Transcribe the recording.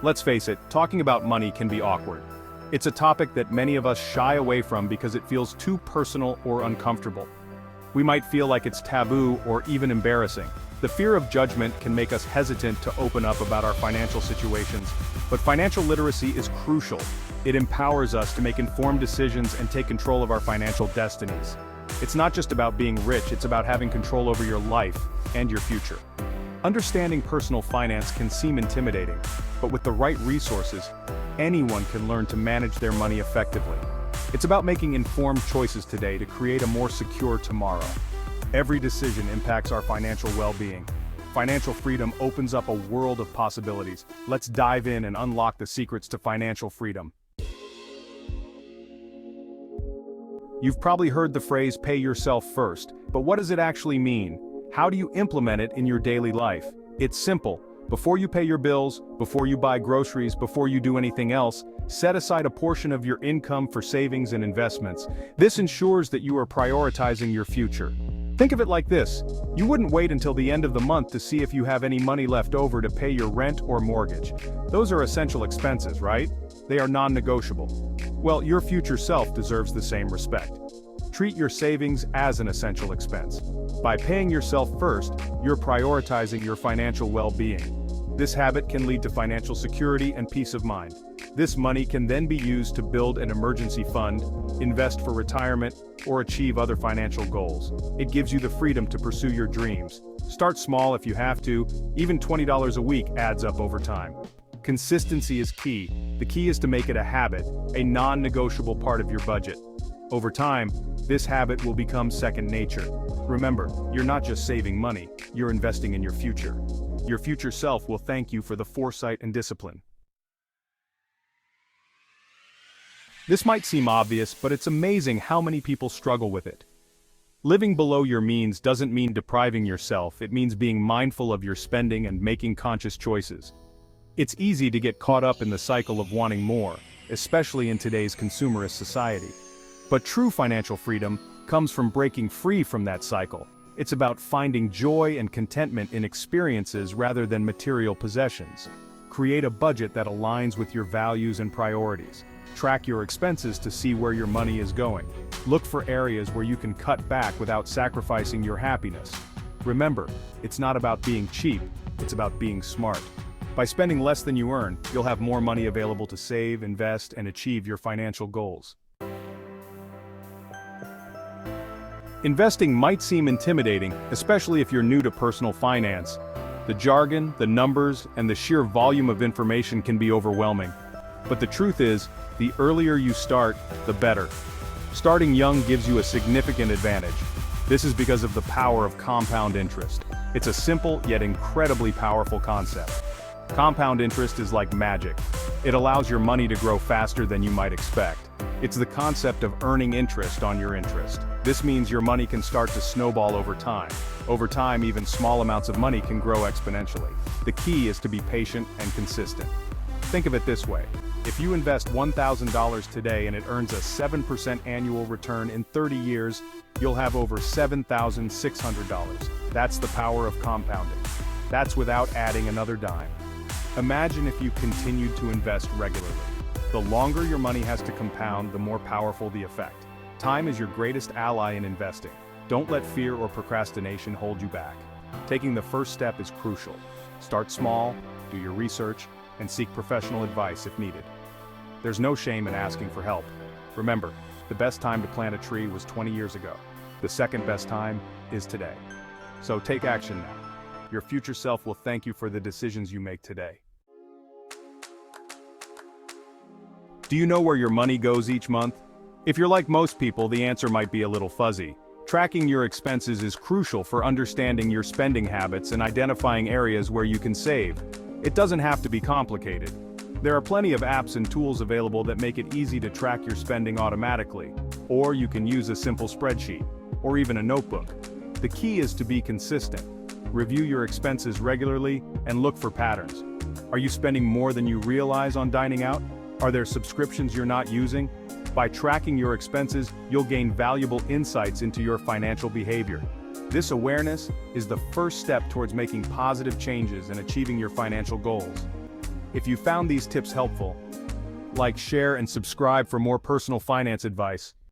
Let's face it, talking about money can be awkward. It's a topic that many of us shy away from because it feels too personal or uncomfortable. We might feel like it's taboo or even embarrassing. The fear of judgment can make us hesitant to open up about our financial situations, but financial literacy is crucial. It empowers us to make informed decisions and take control of our financial destinies. It's not just about being rich, it's about having control over your life and your future. Understanding personal finance can seem intimidating, but with the right resources, anyone can learn to manage their money effectively. It's about making informed choices today to create a more secure tomorrow. Every decision impacts our financial well-being. Financial freedom opens up a world of possibilities. Let's dive in and unlock the secrets to financial freedom. You've probably heard the phrase "pay yourself first," but what does it actually mean? How do you implement it in your daily life? It's simple. Before you pay your bills, before you buy groceries, before you do anything else, set aside a portion of your income for savings and investments. This ensures that you are prioritizing your future. Think of it like this: you wouldn't wait until the end of the month to see if you have any money left over to pay your rent or mortgage. Those are essential expenses, right? They are non-negotiable. Well, your future self deserves the same respect. Treat your savings as an essential expense. By paying yourself first, you're prioritizing your financial well-being. This habit can lead to financial security and peace of mind. This money can then be used to build an emergency fund, invest for retirement, or achieve other financial goals. It gives you the freedom to pursue your dreams. Start small if you have to. Even $20 a week adds up over time. Consistency is key. The key is to make it a habit, a non-negotiable part of your budget. Over time, this habit will become second nature. Remember, you're not just saving money, you're investing in your future. Your future self will thank you for the foresight and discipline. This might seem obvious, but it's amazing how many people struggle with it. Living below your means doesn't mean depriving yourself, it means being mindful of your spending and making conscious choices. It's easy to get caught up in the cycle of wanting more, especially in today's consumerist society. But true financial freedom comes from breaking free from that cycle. It's about finding joy and contentment in experiences rather than material possessions. Create a budget that aligns with your values and priorities. Track your expenses to see where your money is going. Look for areas where you can cut back without sacrificing your happiness. Remember, it's not about being cheap, it's about being smart. By spending less than you earn, you'll have more money available to save, invest, and achieve your financial goals. Investing might seem intimidating, especially if you're new to personal finance. The jargon, the numbers, and the sheer volume of information can be overwhelming. But the truth is, the earlier you start, the better. Starting young gives you a significant advantage. This is because of the power of compound interest. It's a simple yet incredibly powerful concept. Compound interest is like magic. It allows your money to grow faster than you might expect. It's the concept of earning interest on your interest. This means your money can start to snowball over time. Over time, even small amounts of money can grow exponentially. The key is to be patient and consistent. Think of it this way. If you invest $1,000 today and it earns a 7% annual return in 30 years, you'll have over $7,600. That's the power of compounding. That's without adding another dime. Imagine if you continued to invest regularly. The longer your money has to compound, the more powerful the effect. Time is your greatest ally in investing. Don't let fear or procrastination hold you back. Taking the first step is crucial. Start small, do your research, and seek professional advice if needed. There's no shame in asking for help. Remember, the best time to plant a tree was 20 years ago. The second best time is today. So take action now. Your future self will thank you for the decisions you make today. Do you know where your money goes each month? If you're like most people, the answer might be a little fuzzy. Tracking your expenses is crucial for understanding your spending habits and identifying areas where you can save. It doesn't have to be complicated. There are plenty of apps and tools available that make it easy to track your spending automatically, or you can use a simple spreadsheet, or even a notebook. The key is to be consistent. Review your expenses regularly and look for patterns. Are you spending more than you realize on dining out? Are there subscriptions you're not using? By tracking your expenses, you'll gain valuable insights into your financial behavior. This awareness is the first step towards making positive changes and achieving your financial goals. If you found these tips helpful, like, share, and subscribe for more personal finance advice.